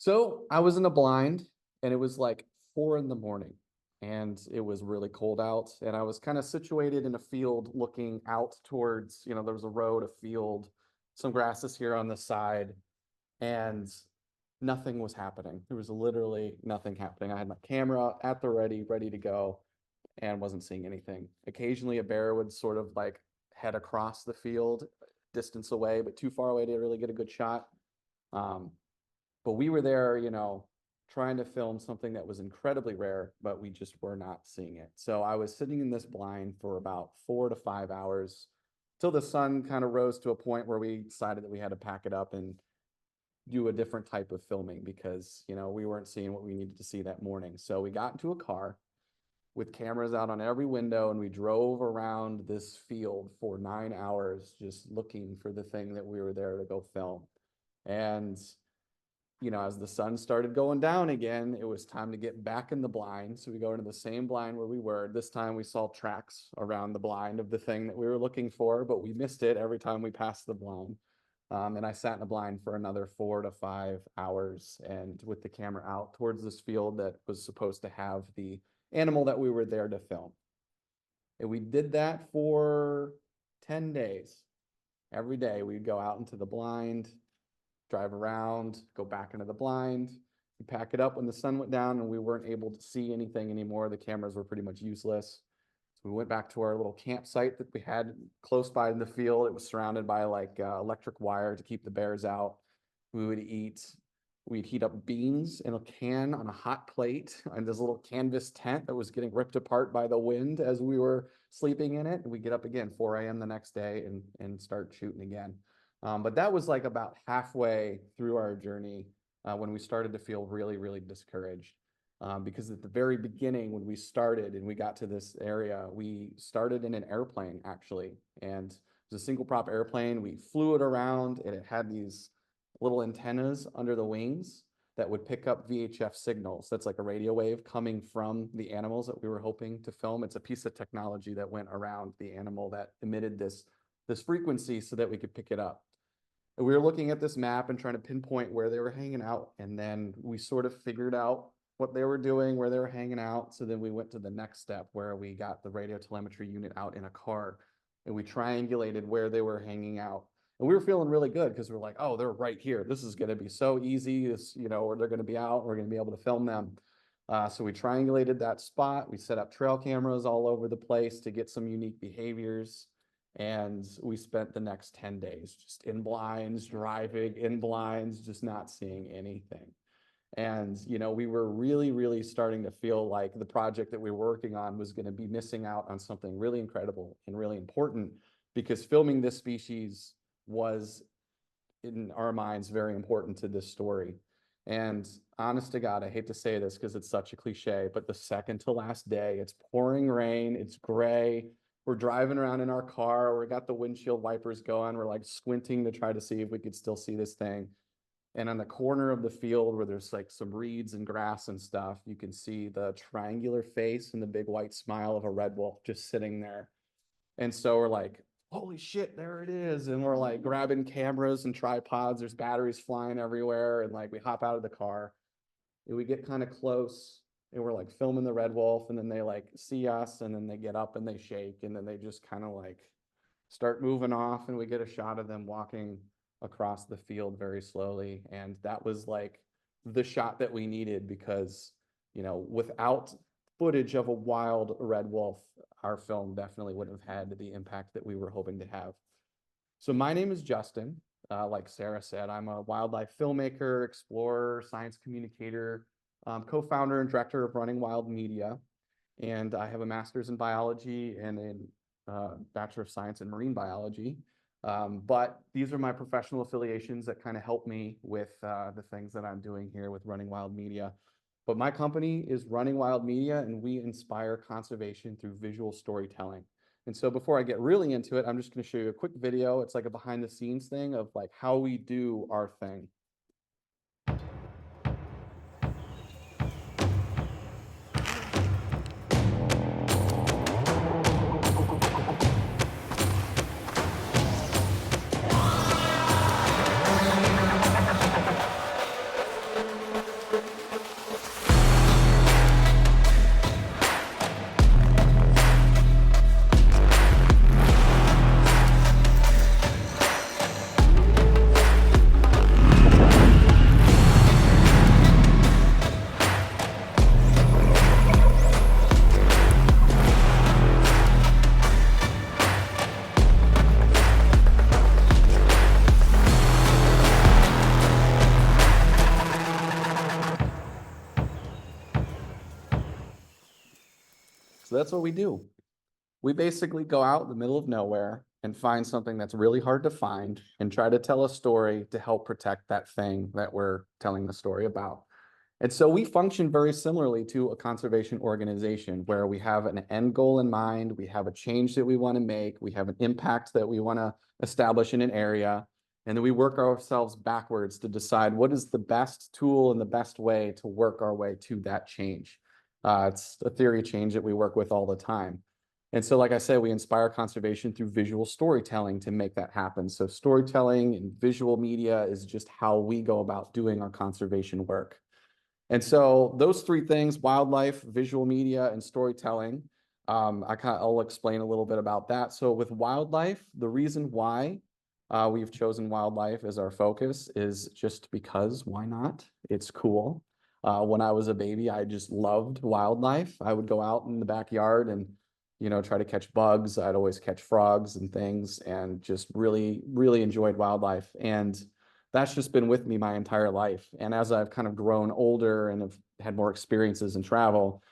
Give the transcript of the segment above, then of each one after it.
So I was in a blind and it was like 4 in the morning and it was really cold out. And I was kind of situated in a field looking out towards, there was a road, a field, some grasses here on the side, and nothing was happening. There was literally nothing happening. I had my camera at the ready to go, and wasn't seeing anything. Occasionally a bear would sort of like head across the field, distance away, but too far away to really get a good shot. Um, but we were there, trying to film something that was incredibly rare, but we just were not seeing it. So I was sitting in this blind for about 4 to 5 hours till the sun kind of rose to a point where we decided that we had to pack it up and do a different type of filming because, we weren't seeing what we needed to see that morning. So we got into a car with cameras out on every window and we drove around this field for 9 hours just looking for the thing that we were there to go film. And as the sun started going down again, it was time to get back in the blind. So we go into the same blind where we were. This time we saw tracks around the blind of the thing that we were looking for, but we missed it every time we passed the blind. And I sat in the blind for another 4 to 5 hours and with the camera out towards this field that was supposed to have the animal that we were there to film. And we did that for 10 days. Every day we'd go out into the blind, drive around, go back into the blind, we pack it up when the sun went down and we weren't able to see anything anymore. The cameras were pretty much useless. So we went back to our little campsite that we had close by in the field. It was surrounded by like electric wire to keep the bears out. We'd heat up beans in a can on a hot plate on this little canvas tent that was getting ripped apart by the wind as we were sleeping in it. And we get up again 4 a.m. the next day and start shooting again. But that was like about halfway through our journey when we started to feel really, really discouraged. Because at the very beginning, when we started and we got to this area, we started in an airplane actually. And it was a single prop airplane. We flew it around and it had these little antennas under the wings that would pick up VHF signals. That's like a radio wave coming from the animals that we were hoping to film. It's a piece of technology that went around the animal that emitted this frequency so that we could pick it up. And we were looking at this map and trying to pinpoint where they were hanging out. And then we sort of figured out what they were doing, where they were hanging out. So then we went to the next step where we got the radio telemetry unit out in a car and we triangulated where they were hanging out. And we were feeling really good because we're like, oh, they're right here. This is going to be so easy. This, or they're going to be out. We're going to be able to film them. So we triangulated that spot. We set up trail cameras all over the place to get some unique behaviors. And we spent the next 10 days just in blinds, driving in blinds, just not seeing anything. And, we were really, really starting to feel like the project that we were working on was going to be missing out on something really incredible and really important because filming this species was, in our minds, very important to this story. And honest to God, I hate to say this because it's such a cliche, but the second to last day, it's pouring rain, it's gray. We're driving around in our car. We got the windshield wipers going. We're like squinting to try to see if we could still see this thing. And on the corner of the field where there's like some reeds and grass and stuff, you can see the triangular face and the big white smile of a red wolf just sitting there. And so we're like, holy shit, there it is. And we're like grabbing cameras and tripods. There's batteries flying everywhere. And like we hop out of the car and we get kind of close. And we're like filming the red wolf and then they like see us and then they get up and they shake and then they just kind of like start moving off and we get a shot of them walking across the field very slowly. And that was like the shot that we needed because, without footage of a wild red wolf, our film definitely wouldn't have had the impact that we were hoping to have. So my name is Justin. Like Sarah said, I'm a wildlife filmmaker, explorer, science communicator, co-founder and director of Running Wild Media, and I have a master's in biology and a bachelor of science in marine biology. But these are my professional affiliations that kind of help me with the things that I'm doing here with Running Wild Media. But my company is Running Wild Media, and we inspire conservation through visual storytelling. And so before I get really into it, I'm just going to show you a quick video. It's like a behind the scenes thing of like how we do our thing. that's what we do. We basically go out in the middle of nowhere and find something that's really hard to find and try to tell a story to help protect that thing that we're telling the story about. And so we function very similarly to a conservation organization where we have an end goal in mind, we have a change that we want to make, we have an impact that we want to establish in an area, and then we work ourselves backwards to decide what is the best tool and the best way to work our way to that change. It's a theory of change that we work with all the time. And so, like I said, we inspire conservation through visual storytelling to make that happen. So storytelling and visual media is just how we go about doing our conservation work. And so those three things, wildlife, visual media, and storytelling, I'll explain a little bit about that. So with wildlife, the reason why we've chosen wildlife as our focus is just because, why not? It's cool. When I was a baby, I just loved wildlife. I would go out in the backyard and, try to catch bugs. I'd always catch frogs and things and just really, really enjoyed wildlife. And that's just been with me my entire life. And as I've kind of grown older and have had more experiences in travel,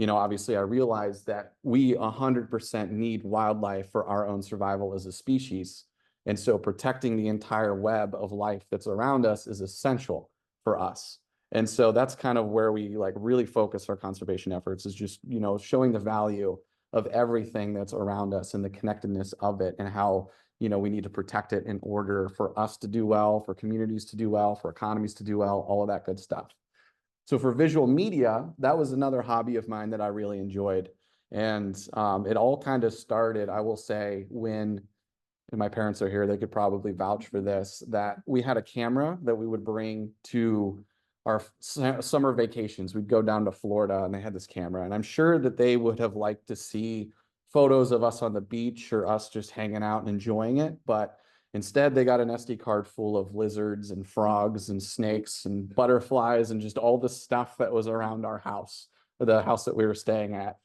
obviously I realized that we 100% need wildlife for our own survival as a species. And so protecting the entire web of life that's around us is essential for us. And so that's kind of where we really focus our conservation efforts is just, showing the value of everything that's around us and the connectedness of it and how we need to protect it in order for us to do well, for communities to do well, for economies to do well, all of that good stuff. So for visual media, that was another hobby of mine that I really enjoyed. And it all kind of started, I will say, when, and my parents are here, they could probably vouch for this, that we had a camera that we would bring to our summer vacations. We'd go down to Florida and they had this camera. And I'm sure that they would have liked to see photos of us on the beach or us just hanging out and enjoying it. But instead, they got an SD card full of lizards and frogs and snakes and butterflies and just all the stuff that was around our house, or the house that we were staying at.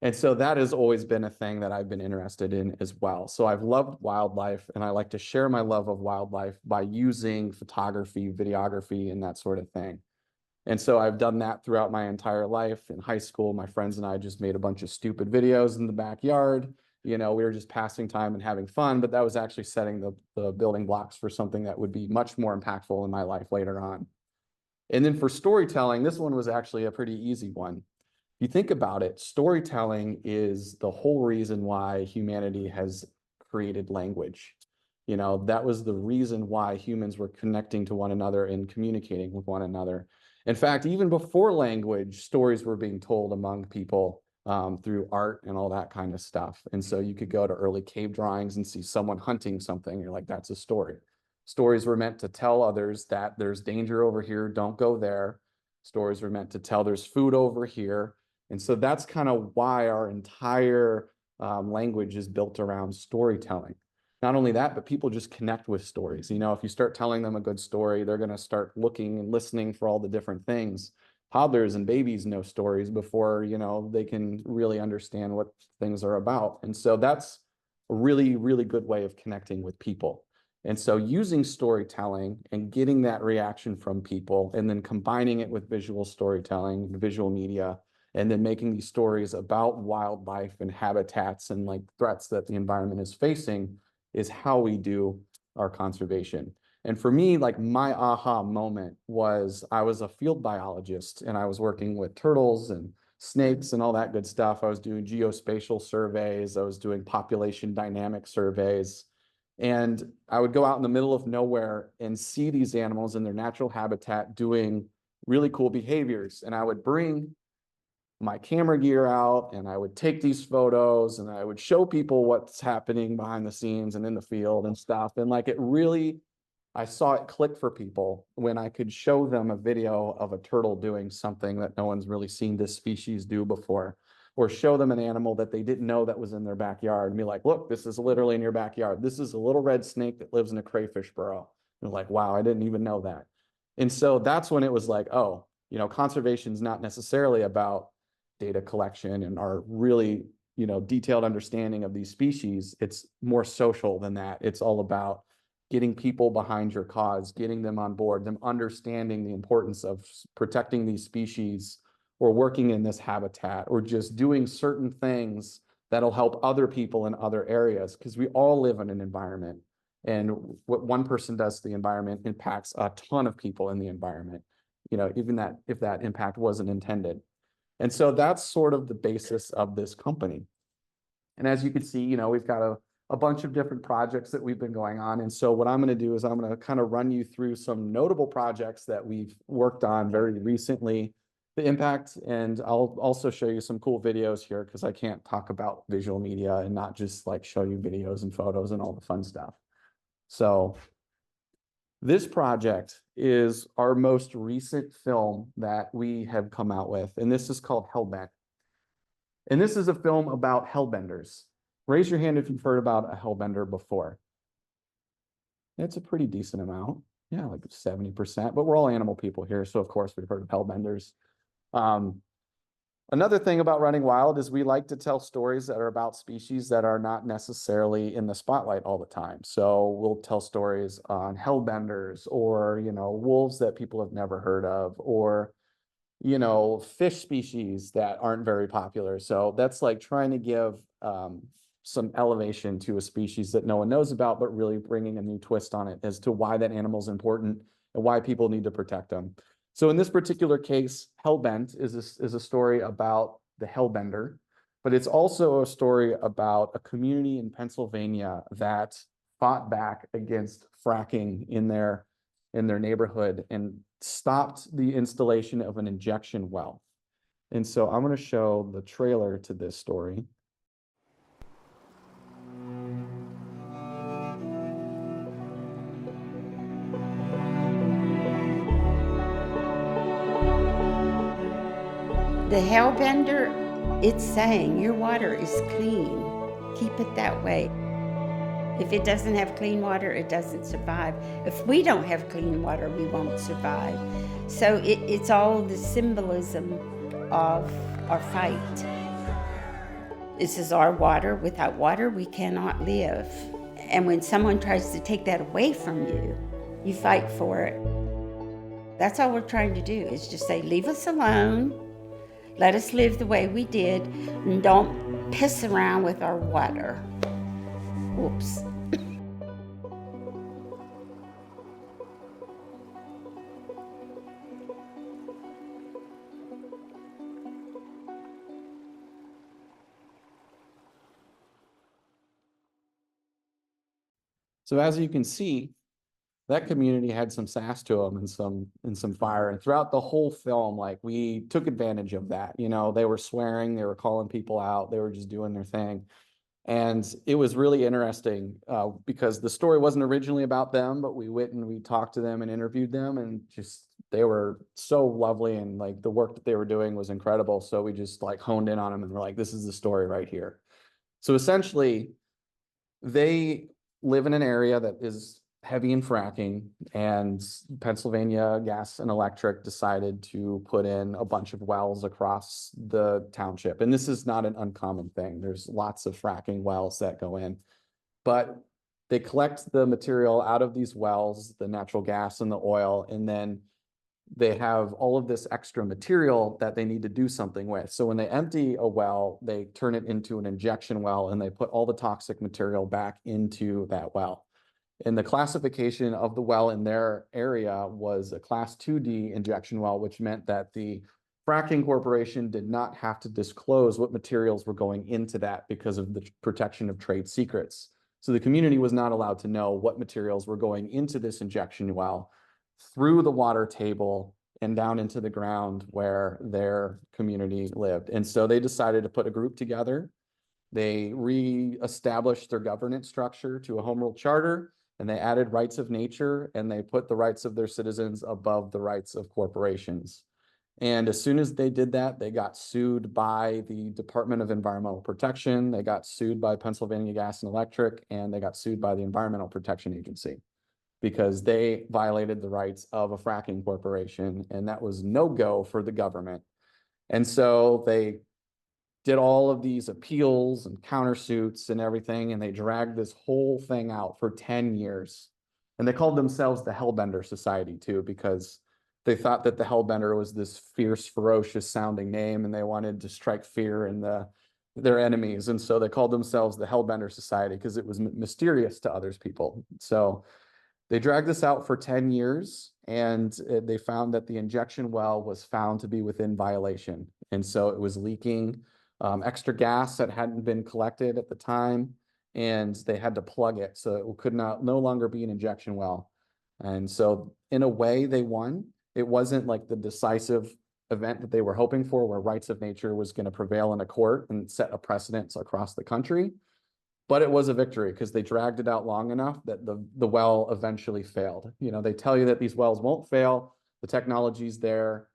And so that has always been a thing that I've been interested in as well. So I've loved wildlife, and I like to share my love of wildlife by using photography, videography, and that sort of thing. And so I've done that throughout my entire life. In high school, my friends and I just made a bunch of stupid videos in the backyard. We were just passing time and having fun, but that was actually setting the building blocks for something that would be much more impactful in my life later on. And then for storytelling, this one was actually a pretty easy one. If you think about it, storytelling is the whole reason why humanity has created language. That was the reason why humans were connecting to one another and communicating with one another. In fact, even before language, stories were being told among people through art and all that kind of stuff. And so you could go to early cave drawings and see someone hunting something. You're like, that's a story. Stories were meant to tell others that there's danger over here, don't go there. Stories were meant to tell there's food over here. And so that's kind of why our entire language is built around storytelling. Not only that, but people just connect with stories. If you start telling them a good story, they're going to start looking and listening for all the different things. Toddlers and babies know stories before, they can really understand what things are about. And so that's a really, really good way of connecting with people. And so using storytelling and getting that reaction from people and then combining it with visual storytelling, visual media, and then making these stories about wildlife and habitats and threats that the environment is facing is how we do our conservation. And for me, my aha moment was I was a field biologist and I was working with turtles and snakes and all that good stuff. I was doing geospatial surveys. I was doing population dynamic surveys. And I would go out in the middle of nowhere and see these animals in their natural habitat doing really cool behaviors. And I would bring my camera gear out and I would take these photos and I would show people what's happening behind the scenes and in the field and stuff. And I saw it click for people when I could show them a video of a turtle doing something that no one's really seen this species do before, or show them an animal that they didn't know that was in their backyard and be like, look, this is literally in your backyard. This is a little red snake that lives in a crayfish burrow. And they're like, wow, I didn't even know that. And so that's when it was like, oh, conservation is not necessarily about data collection and our really, detailed understanding of these species. It's more social than that. It's all about getting people behind your cause, getting them on board, them understanding the importance of protecting these species or working in this habitat, or just doing certain things that'll help other people in other areas, because we all live in an environment. And what one person does to the environment impacts a ton of people in the environment, even that if that impact wasn't intended. And so that's sort of the basis of this company. And as you can see, we've got a bunch of different projects that we've been going on. And so what I'm going to do is I'm going to kind of run you through some notable projects that we've worked on very recently, the impact, and I'll also show you some cool videos here, because I can't talk about visual media and not just like show you videos and photos and all the fun stuff. So this project is our most recent film that we have come out with, and this is called Hellbent. And this is a film about hellbenders. Raise your hand if you've heard about a hellbender before. It's a pretty decent amount. Yeah, like 70%, but we're all animal people here, so of course we've heard of hellbenders. Another thing about Running Wild is we like to tell stories that are about species that are not necessarily in the spotlight all the time. So we'll tell stories on hellbenders, or, wolves that people have never heard of, or, fish species that aren't very popular. So that's like trying to give some elevation to a species that no one knows about, but really bringing a new twist on it as to why that animal is important and why people need to protect them. So in this particular case, Hellbent is a story about the hellbender, but it's also a story about a community in Pennsylvania that fought back against fracking in their neighborhood and stopped the installation of an injection well. And so I'm going to show the trailer to this story. The hellbender, it's saying your water is clean. Keep it that way. If it doesn't have clean water, it doesn't survive. If we don't have clean water, we won't survive. So it's all the symbolism of our fight. This is our water. Without water, we cannot live. And when someone tries to take that away from you, you fight for it. That's all we're trying to do, is just say, leave us alone. Let us live the way we did, and don't piss around with our water. Oops. So as you can see, that community had some sass to them and some fire. And throughout the whole film, like, we took advantage of that. They were swearing, they were calling people out, they were just doing their thing. And it was really interesting because the story wasn't originally about them, but we went and we talked to them and interviewed them, and just they were so lovely, and like the work that they were doing was incredible. So we just like honed in on them and we're like, this is the story right here. So essentially, they live in an area that is heavy in fracking, and Pennsylvania Gas and Electric decided to put in a bunch of wells across the township. And this is not an uncommon thing. There's lots of fracking wells that go in, but they collect the material out of these wells, the natural gas and the oil, and then they have all of this extra material that they need to do something with. So when they empty a well, they turn it into an injection well, and they put all the toxic material back into that well. And the classification of the well in their area was a Class 2D injection well, which meant that the fracking corporation did not have to disclose what materials were going into that because of the protection of trade secrets. So the community was not allowed to know what materials were going into this injection well, through the water table and down into the ground where their community lived. And so they decided to put a group together. They re-established their governance structure to a home rule charter, and they added rights of nature, and they put the rights of their citizens above the rights of corporations. And as soon as they did that, they got sued by the Department of Environmental Protection, they got sued by Pennsylvania Gas and Electric, and they got sued by the Environmental Protection Agency, because they violated the rights of a fracking corporation, and that was no-go for the government. And so they did all of these appeals and countersuits and everything, and they dragged this whole thing out for 10 years. And they called themselves the Hellbender Society too, because they thought that the Hellbender was this fierce, ferocious sounding name, and they wanted to strike fear in their enemies. And so they called themselves the Hellbender Society because it was mysterious to others people. So they dragged this out for 10 years, and they found that the injection well was found to be within violation. And so it was leaking extra gas that hadn't been collected at the time, and they had to plug it. So it could no longer be an injection well. And so in a way, they won. It wasn't like the decisive event that they were hoping for, where rights of nature was going to prevail in a court and set a precedence across the country. But it was a victory because they dragged it out long enough that the well eventually failed. You know, they tell you that these wells won't fail, the technology's there,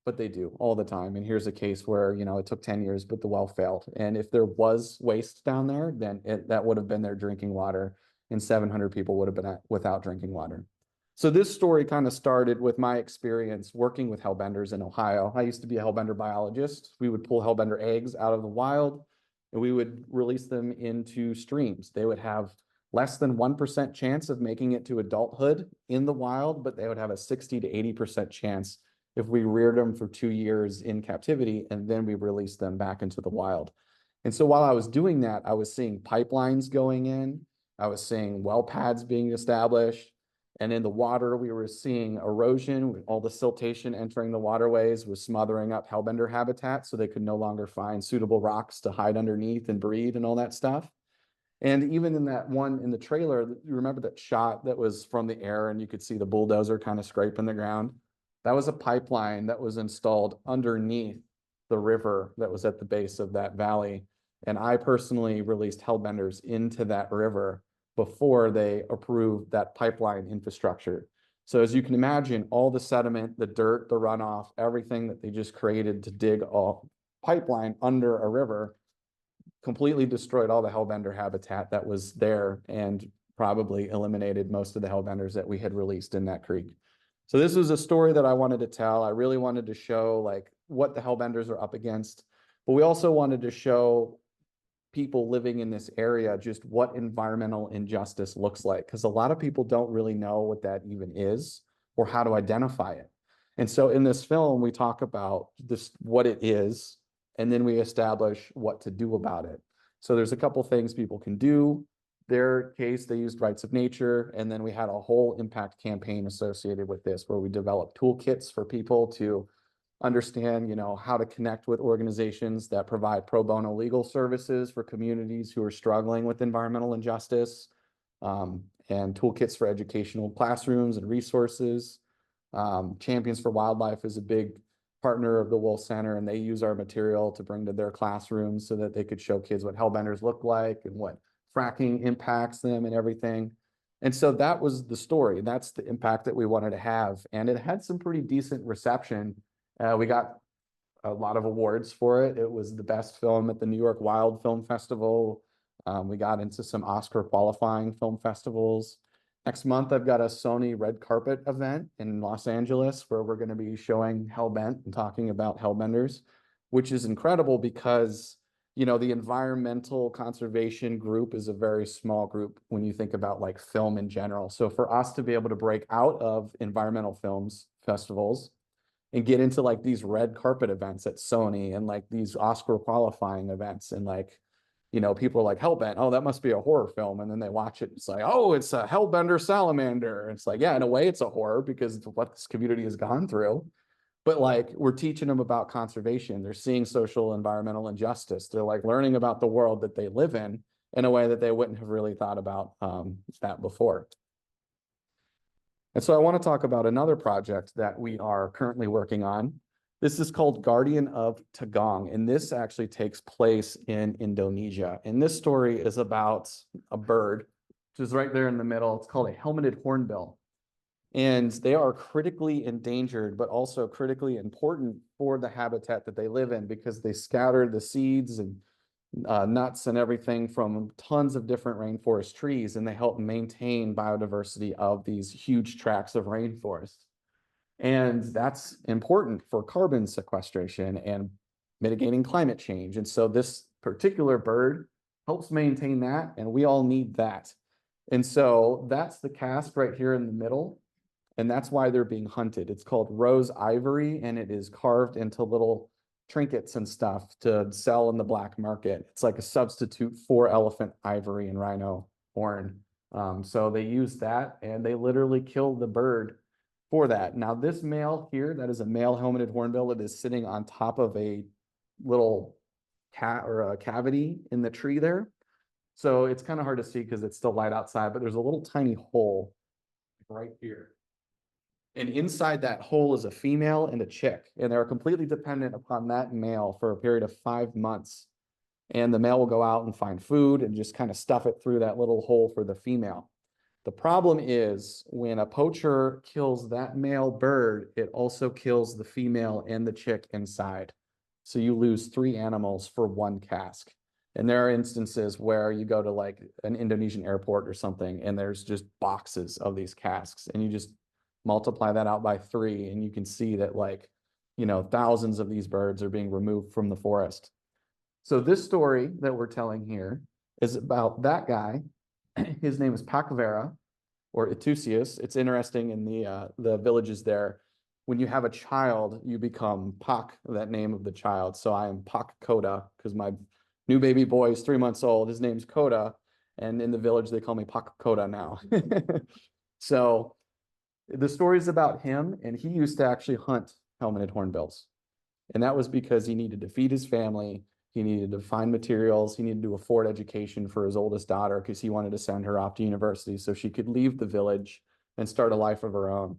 but they do all the time. And here's a case where, you know, it took 10 years, but the well failed. And if there was waste down there, then that would have been their drinking water, and 700 people would have been without drinking water. So this story kind of started with my experience working with hellbenders in Ohio. I used to be a hellbender biologist. We would pull hellbender eggs out of the wild, and we would release them into streams. They would have less than 1% chance of making it to adulthood in the wild, but they would have a 60 to 80% chance if we reared them for 2 years in captivity and then we released them back into the wild. And so while I was doing that, I was seeing pipelines going in, I was seeing well pads being established, and in the water, we were seeing erosion. All the siltation entering the waterways was smothering up hellbender habitat, so they could no longer find suitable rocks to hide underneath and breed and all that stuff. And even in that one in the trailer, you remember that shot that was from the air and you could see the bulldozer kind of scraping the ground? That was a pipeline that was installed underneath the river that was at the base of that valley. And I personally released hellbenders into that river before they approved that pipeline infrastructure. So as you can imagine, all the sediment, the dirt, the runoff, everything that they just created to dig a pipeline under a river completely destroyed all the hellbender habitat that was there and probably eliminated most of the hellbenders that we had released in that creek. So this was a story that I wanted to tell. I really wanted to show like what the hellbenders are up against, but we also wanted to show people living in this area just what environmental injustice looks like, because a lot of people don't really know what that even is or how to identify it. And so in this film, we talk about this, what it is, and then we establish what to do about it. So there's a couple things people can do. Their case, they used rights of nature, and then we had a whole impact campaign associated with this, where we developed toolkits for people to understand, you know, how to connect with organizations that provide pro bono legal services for communities who are struggling with environmental injustice, and toolkits for educational classrooms and resources. Champions for Wildlife is a big partner of the Wolf Center, and they use our material to bring to their classrooms so that they could show kids what hellbenders look like and what fracking impacts them and everything. And so that was the story. That's the impact that we wanted to have. And it had some pretty decent reception. We got a lot of awards for it. It was the best film at the New York Wild Film Festival. We got into some Oscar qualifying film festivals. Next month, I've got a Sony red carpet event in Los Angeles where we're going to be showing Hellbent and talking about hellbenders, which is incredible because, you know, the environmental conservation group is a very small group when you think about like film in general. So for us to be able to break out of environmental films festivals and get into like these red carpet events at Sony and like these Oscar qualifying events, and like, you know, people are like, Hellbent, oh, that must be a horror film. And then they watch it. It's like, oh, it's a Hellbender salamander. It's like, yeah, in a way it's a horror because of what this community has gone through. But like, we're teaching them about conservation. They're seeing social environmental injustice. They're like learning about the world that they live in a way that they wouldn't have really thought about that before. And so I want to talk about another project that we are currently working on. This is called Guardian of Tagong, and this actually takes place in Indonesia. And this story is about a bird, which is right there in the middle. It's called a helmeted hornbill. And they are critically endangered, but also critically important for the habitat that they live in, because they scatter the seeds and nuts and everything from tons of different rainforest trees, and they help maintain biodiversity of these huge tracts of rainforest. And that's important for carbon sequestration and mitigating climate change. And so this particular bird helps maintain that, and we all need that. And so that's the cast right here in the middle. And that's why they're being hunted. It's called rose ivory, and it is carved into little trinkets and stuff to sell in the black market. It's like a substitute for elephant ivory and rhino horn. So they use that, and they literally kill the bird for that. Now, this male here, that is a male helmeted hornbill, it is sitting on top of a little cat or a cavity in the tree there. So it's kind of hard to see because it's still light outside, but there's a little tiny hole right here. And inside that hole is a female and a chick, and they're completely dependent upon that male for a period of 5 months. And the male will go out and find food and just kind of stuff it through that little hole for the female. The problem is when a poacher kills that male bird, it also kills the female and the chick inside. So you lose 3 animals for 1 cask. And there are instances where you go to like an Indonesian airport or something, and there's just boxes of these casks, and you just multiply that out by 3, and you can see that, like, you know, thousands of these birds are being removed from the forest. So this story that we're telling here is about that guy. His name is Pakvera, or Etusius. It's interesting in the villages there. When you have a child, you become Pak, that name of the child. So I am Pak Koda because my new baby boy is 3 months old. His name's Koda, and in the village they call me Pak Koda now. So the story is about him, and he used to actually hunt helmeted hornbills. And that was because he needed to feed his family. He needed to find materials. He needed to afford education for his oldest daughter because he wanted to send her off to university so she could leave the village and start a life of her own.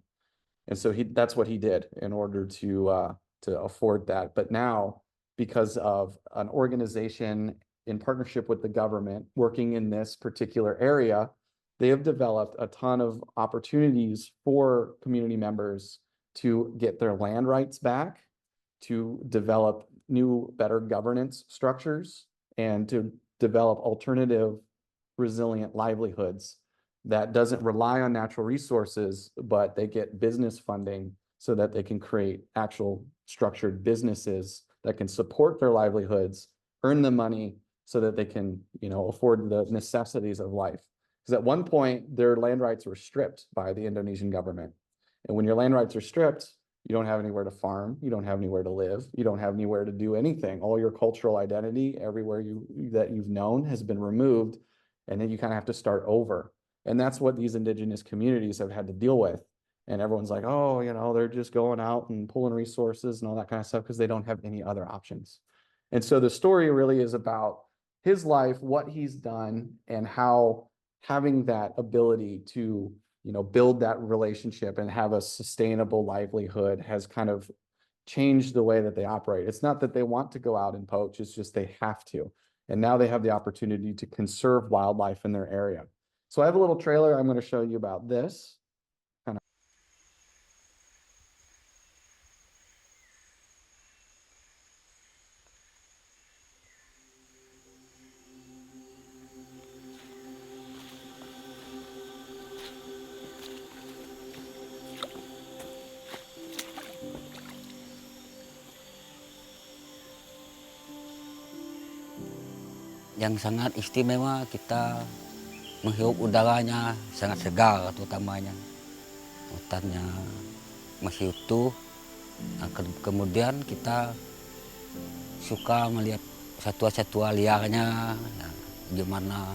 And so that's what he did in order to afford that. But now, because of an organization in partnership with the government working in this particular area, they have developed a ton of opportunities for community members to get their land rights back, to develop new, better governance structures, and to develop alternative, resilient livelihoods that doesn't rely on natural resources, but they get business funding so that they can create actual structured businesses that can support their livelihoods, earn the money so that they can, you know, afford the necessities of life. Because at one point, their land rights were stripped by the Indonesian government. And when your land rights are stripped, you don't have anywhere to farm, you don't have anywhere to live, you don't have anywhere to do anything. All your cultural identity, everywhere that you've known, has been removed, and then you kind of have to start over. And that's what these indigenous communities have had to deal with. And everyone's like, oh, you know, they're just going out and pulling resources and all that kind of stuff because they don't have any other options. And so the story really is about his life, what he's done, and how having that ability to, you know, build that relationship and have a sustainable livelihood has kind of changed the way that they operate. It's not that they want to go out and poach, it's just they have to. And now they have the opportunity to conserve wildlife in their area. So I have a little trailer I'm going to show you about this. Yang sangat istimewa, kita menghirup udaranya sangat segar, terutamanya hutannya masih utuh. Nah, kemudian kita suka melihat satwa-satwa liarnya, ya, gimana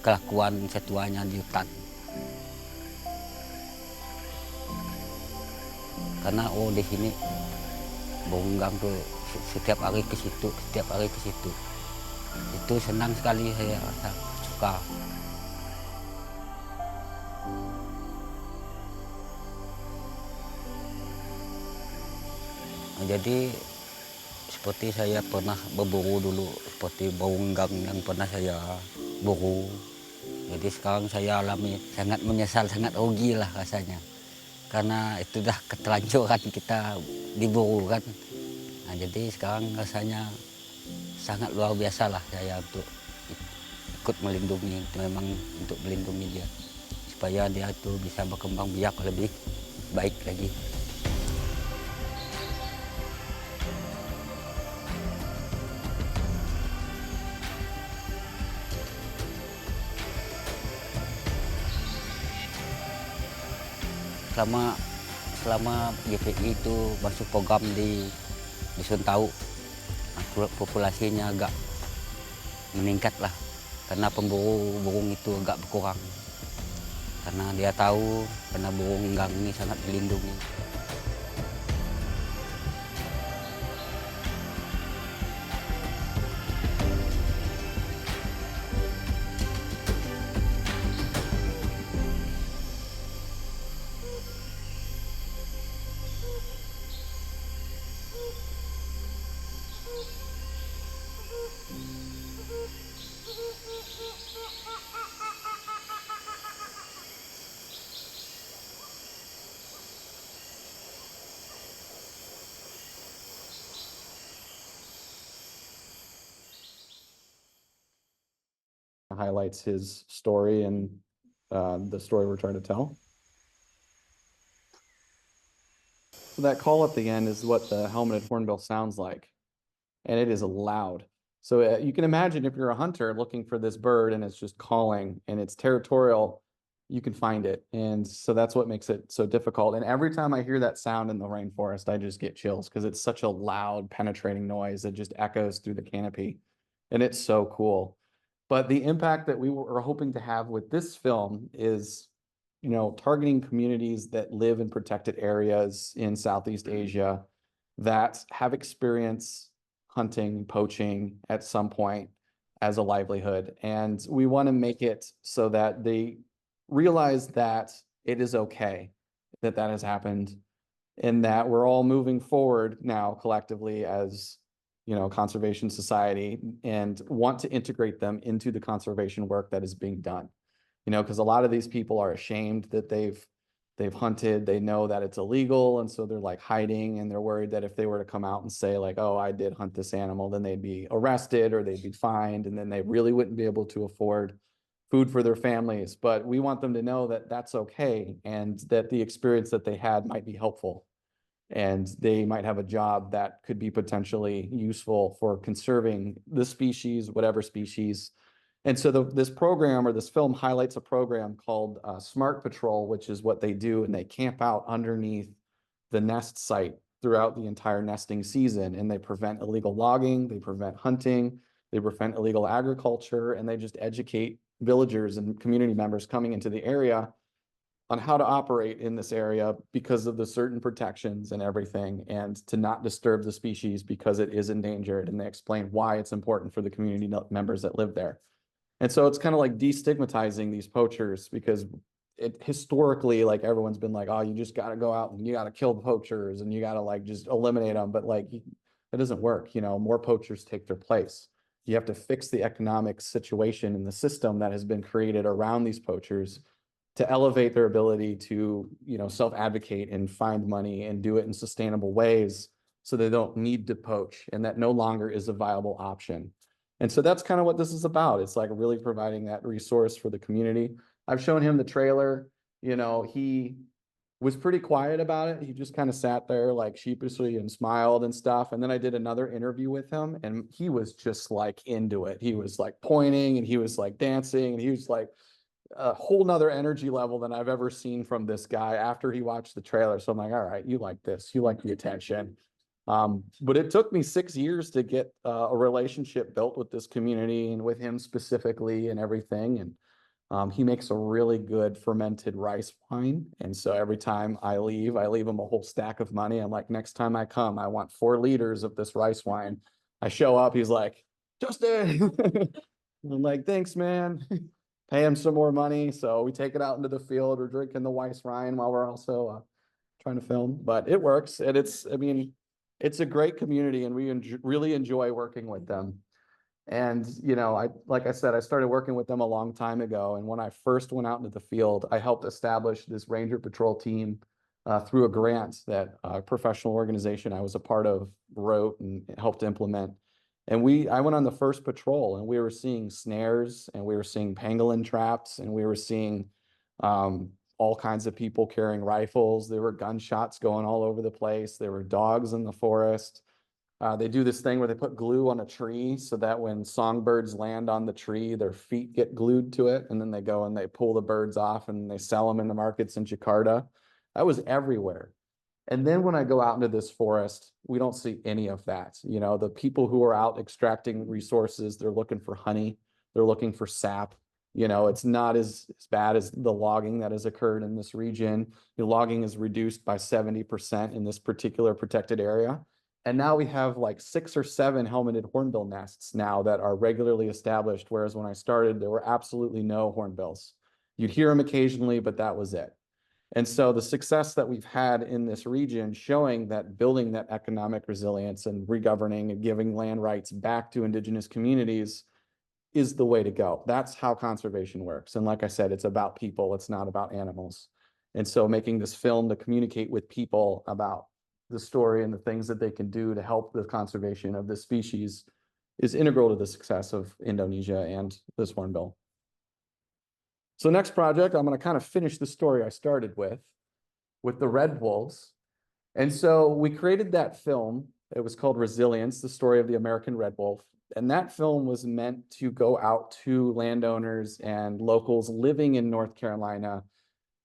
kelakuan satwanya di hutan. Karena di sini bonggang tuh setiap hari ke situ, setiap hari ke situ. Itu senang sekali, saya rasa suka. Nah, jadi seperti saya pernah berburu dulu, seperti bonggang yang pernah saya buru. Jadi sekarang saya alami sangat menyesal, sangat rugi lah rasanya. Karena itu dah keterlanjuran kita diburu kan. Nah, jadi sekarang rasanya sangat luar biasa lah saya untuk ikut melindungi, memang untuk melindungi dia. Supaya dia itu bisa berkembang biak lebih baik lagi. selama selama GPI itu masuk program di Dusun Tahu, populasinya agak meningkat lah, karena pemburu burung itu agak berkurang. Karena dia tahu, karena burung enggang ini sangat dilindungi. Highlights his story and the story we're trying to tell. So that call at the end is what the helmeted hornbill sounds like, and it is loud. So you can imagine if you're a hunter looking for this bird and it's just calling and it's territorial, you can find it. And so that's what makes it so difficult. And every time I hear that sound in the rainforest, I just get chills because it's such a loud, penetrating noise that just echoes through the canopy. And it's so cool. But the impact that we were hoping to have with this film is, you know, targeting communities that live in protected areas in Southeast Asia that have experience hunting, poaching at some point as a livelihood. And we want to make it so that they realize that it is okay that that has happened and that we're all moving forward now collectively as, you know, conservation society and want to integrate them into the conservation work that is being done. You know, because a lot of these people are ashamed that they've hunted, they know that it's illegal, and so they're like hiding, and they're worried that if they were to come out and say like, oh, I did hunt this animal, then they'd be arrested or they'd be fined, and then they really wouldn't be able to afford food for their families. But we want them to know that that's okay, and that the experience that they had might be helpful, and they might have a job that could be potentially useful for conserving the species, whatever species. And so this program or this film highlights a program called Smart Patrol, which is what they do, and they camp out underneath the nest site throughout the entire nesting season, and they prevent illegal logging, they prevent hunting, they prevent illegal agriculture, and they just educate villagers and community members coming into the area on how to operate in this area because of the certain protections and everything, and to not disturb the species because it is endangered. And they explain why it's important for the community members that live there. And so it's kind of like destigmatizing these poachers, because it historically, like, everyone's been like, oh, you just got to go out and you got to kill the poachers and you got to like just eliminate them. But like, it doesn't work. You know, more poachers take their place. You have to fix the economic situation in the system that has been created around these poachers to elevate their ability to, you know, self-advocate and find money and do it in sustainable ways so they don't need to poach, and that no longer is a viable option. And so that's kind of what this is about. It's like really providing that resource for the community. I've shown him the trailer. You know, he was pretty quiet about it. He just kind of sat there like sheepishly and smiled and stuff. And then I did another interview with him, and he was just like into it. He was like pointing and he was like dancing, and he was like a whole nother energy level than I've ever seen from this guy after he watched the trailer. So I'm like, all right, you like this, you like the attention. But it took me 6 years to get a relationship built with this community and with him specifically and everything. And he makes a really good fermented rice wine. And so every time I leave him a whole stack of money. I'm like, next time I come, I want 4 liters of this rice wine. I show up, he's like, Justin. I'm like, thanks, man. Pay him some more money. So we take it out into the field. We're drinking the rice wine while we're also trying to film, but it works. And I mean, it's a great community, and we really enjoy working with them. And, you know, like I said, I started working with them a long time ago. And when I first went out into the field, I helped establish this Ranger Patrol team through a grant that a professional organization I was a part of wrote and helped implement. And I went on the first patrol, and we were seeing snares, and we were seeing pangolin traps, and we were seeing all kinds of people carrying rifles. There were gunshots going all over the place. There were dogs in the forest. They do this thing where they put glue on a tree so that when songbirds land on the tree, their feet get glued to it. And then they go and they pull the birds off and they sell them in the markets in Jakarta. That was everywhere. And then when I go out into this forest, we don't see any of that. You know, the people who are out extracting resources, they're looking for honey, they're looking for sap. You know, it's not as bad as the logging that has occurred in this region. The logging is reduced by 70% in this particular protected area. And now we have like 6 or 7 helmeted hornbill nests now that are regularly established. Whereas when I started, there were absolutely no hornbills. You'd hear them occasionally, but that was it. And so the success that we've had in this region showing that building that economic resilience and regoverning and giving land rights back to indigenous communities is the way to go. That's how conservation works. And like I said, it's about people, it's not about animals. And so making this film to communicate with people about the story and the things that they can do to help the conservation of this species is integral to the success of Indonesia and this hornbill. So next project, I'm going to kind of finish the story I started with the red wolves. And so we created that film. It was called Resilience, the story of the American red wolf. And that film was meant to go out to landowners and locals living in North Carolina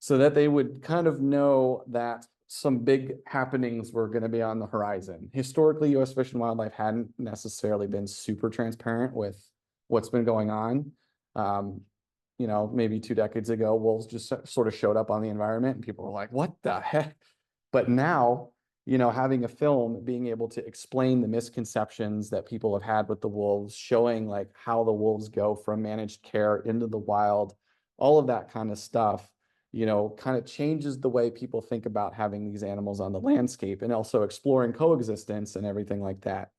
so that they would kind of know that some big happenings were going to be on the horizon. Historically, U.S. Fish and Wildlife hadn't necessarily been super transparent with what's been going on. You know, maybe 2 decades ago, wolves just sort of showed up on the environment and people were like, what the heck? But now, you know, having a film, being able to explain the misconceptions that people have had with the wolves, showing like how the wolves go from managed care into the wild, all of that kind of stuff, you know, kind of changes the way people think about having these animals on the landscape and also exploring coexistence and everything like that.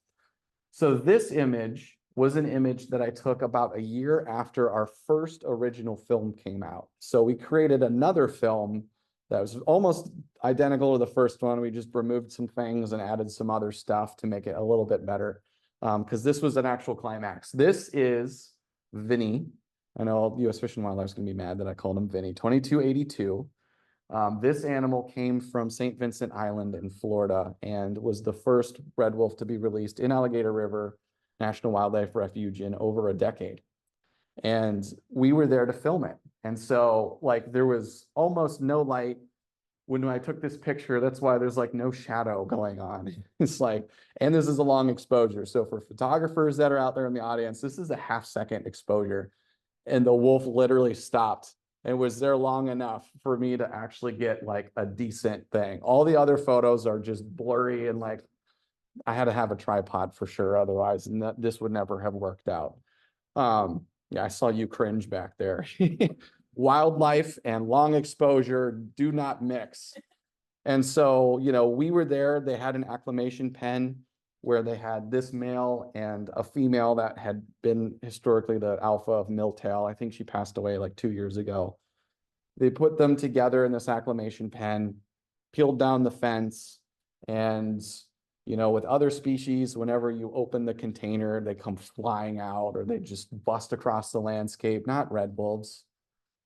So this image was an image that I took about a year after our first original film came out. So we created another film that was almost identical to the first one. We just removed some things and added some other stuff to make it a little bit better, because this was an actual climax. This is Vinny. I know U.S. Fish and Wildlife is going to be mad that I called him Vinny. 2282. This animal came from St. Vincent Island in Florida and was the first red wolf to be released in Alligator River National Wildlife Refuge in over a decade. And we were there to film it. And so like there was almost no light when I took this picture. That's why there's like no shadow going on. It's like, and this is a long exposure. So for photographers that are out there in the audience, this is a half-second exposure. And the wolf literally stopped and was there long enough for me to actually get like a decent thing. All the other photos are just blurry and like I had to have a tripod for sure, otherwise this would never have worked out. Yeah, I saw you cringe back there. Wildlife and long exposure do not mix. And so, you know, we were there. They had an acclimation pen where they had this male and a female that had been historically the alpha of Milltail. I think she passed away like 2 years ago. They put them together in this acclimation pen, peeled down the fence, and you know, with other species, whenever you open the container, they come flying out or they just bust across the landscape. Not red wolves.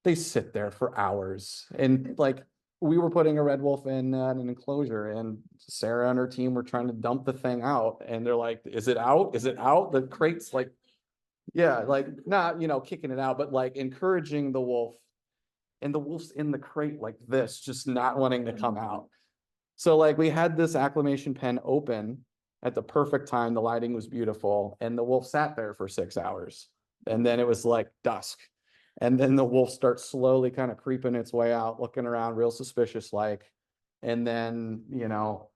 They sit there for hours. And like we were putting a red wolf in an enclosure and Sarah and her team were trying to dump the thing out. And they're like, is it out? Is it out? The crate's like, yeah, like not, you know, kicking it out, but like encouraging the wolf. And the wolf's in the crate like this, just not wanting to come out. So like we had this acclimation pen open at the perfect time. The lighting was beautiful. And the wolf sat there for 6 hours. And then it was like dusk. And then the wolf starts slowly kind of creeping its way out, looking around real suspicious like. And then, you know,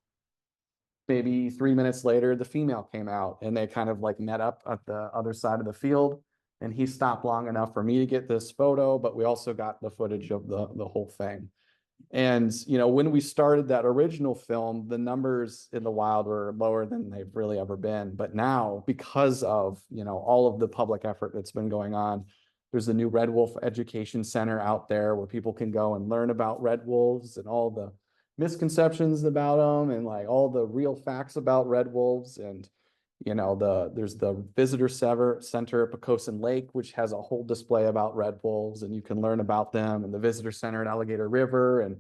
maybe 3 minutes later, the female came out and they kind of like met up at the other side of the field. And he stopped long enough for me to get this photo, but we also got the footage of the whole thing. And, you know, when we started that original film, the numbers in the wild were lower than they've really ever been. But now, because of, you know, all of the public effort that's been going on, there's a new Red Wolf Education Center out there where people can go and learn about red wolves and all the misconceptions about them and like all the real facts about red wolves. And, you know, there's the visitor center at Pocosin Lake, which has a whole display about red wolves and you can learn about them, and the visitor center at Alligator River, and,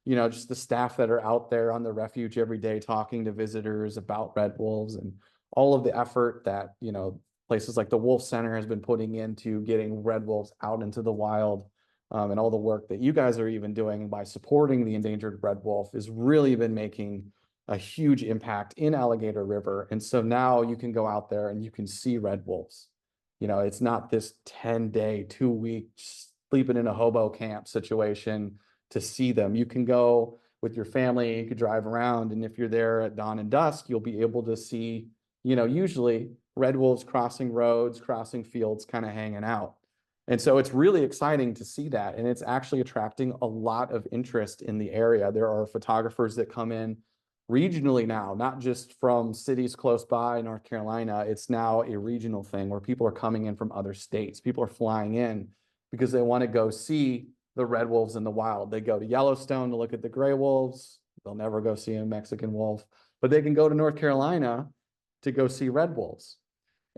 you know, just the staff that are out there on the refuge every day talking to visitors about red wolves and all of the effort that, you know, places like the Wolf Center has been putting into getting red wolves out into the wild. and all the work that you guys are even doing by supporting the endangered red wolf has really been making a huge impact in Alligator River. And so now you can go out there and you can see red wolves. You know, it's not this 10-day, 2-week sleeping in a hobo camp situation to see them. You can go with your family, you could drive around, and if you're there at dawn and dusk, you'll be able to see, you know, usually red wolves crossing roads, crossing fields, kind of hanging out. And so it's really exciting to see that. And it's actually attracting a lot of interest in the area. There are photographers that come in regionally now, not just from cities close by North Carolina. It's now a regional thing where people are coming in from other states. People are flying in because they want to go see the red wolves in the wild. They go to Yellowstone to look at the gray wolves. They'll never go see a Mexican wolf, but they can go to North Carolina to go see red wolves.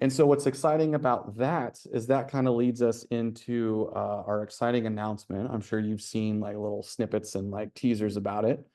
And so what's exciting about that is that kind of leads us into our exciting announcement. I'm sure you've seen like little snippets and like teasers about it.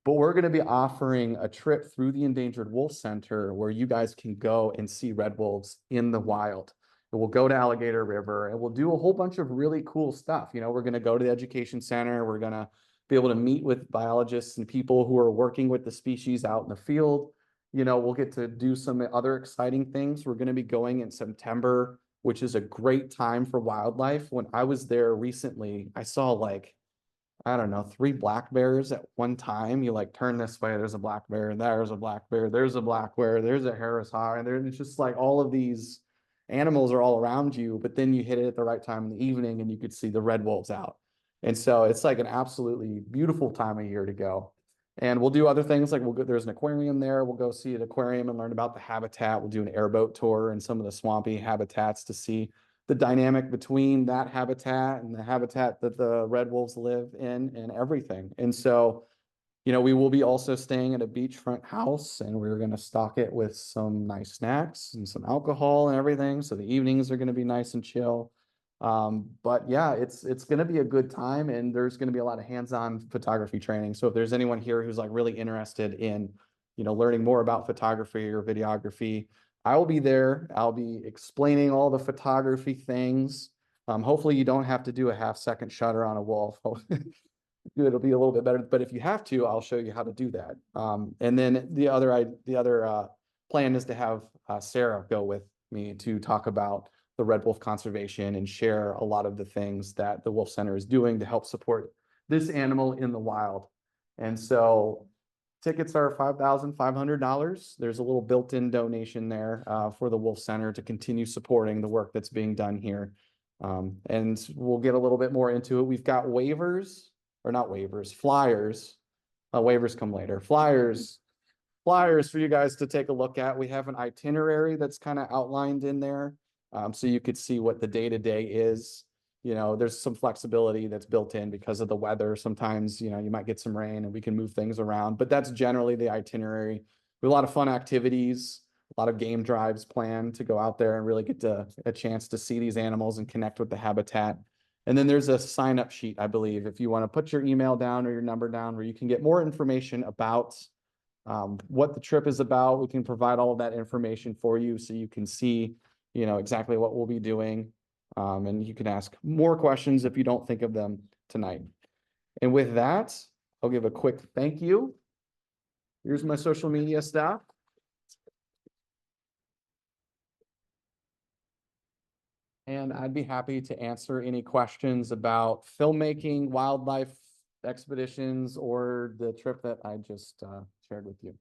But we're going to be offering a trip through the Endangered Wolf Center where you guys can go and see red wolves in the wild. And we'll go to Alligator River and we'll do a whole bunch of really cool stuff. You know, we're going to go to the education center. We're going to be able to meet with biologists and people who are working with the species out in the field. You know, we'll get to do some other exciting things. We're going to be going in September, which is a great time for wildlife. When I was there recently, I saw like, I don't know, 3 black bears at one time. You like turn this way, there's a black bear, and there's a black bear, there's a black bear, there's a Harris hawk, and it's just like all of these animals are all around you, but then you hit it at the right time in the evening and you could see the red wolves out. And so it's like an absolutely beautiful time of year to go. And we'll do other things like there's an aquarium there. We'll go see an aquarium and learn about the habitat. We'll do an airboat tour and some of the swampy habitats to see the dynamic between that habitat and the habitat that the red wolves live in and everything. And so, you know, we will be also staying at a beachfront house and we're going to stock it with some nice snacks and some alcohol and everything. So the evenings are going to be nice and chill. But yeah, it's going to be a good time and there's going to be a lot of hands-on photography training. So if there's anyone here who's like really interested in, you know, learning more about photography or videography, I will be there. I'll be explaining all the photography things. Hopefully you don't have to do a 1/2-second shutter on a wolf. It'll be a little bit better, but if you have to, I'll show you how to do that. And then the other plan is to have Sarah go with me to talk about the red wolf conservation and share a lot of the things that the Wolf Center is doing to help support this animal in the wild. And so tickets are $5,500. There's a little built-in donation there for the Wolf Center to continue supporting the work that's being done here. And we'll get a little bit more into it. We've got waivers, or not waivers, flyers. Waivers come later. Flyers for you guys to take a look at. We have an itinerary that's kind of outlined in there. So you could see what the day-to-day is. You know, there's some flexibility that's built in because of the weather. Sometimes, you know, you might get some rain and we can move things around, but that's generally the itinerary. We have a lot of fun activities, a lot of game drives planned to go out there and really get a chance to see these animals and connect with the habitat. And then there's a sign-up sheet, I believe, if you want to put your email down or your number down where you can get more information about what the trip is about. We can provide all of that information for you so you can see, you know, exactly what we'll be doing. And you can ask more questions if you don't think of them tonight. And with that, I'll give a quick thank you. Here's my social media stuff. And I'd be happy to answer any questions about filmmaking, wildlife expeditions, or the trip that I just shared with you.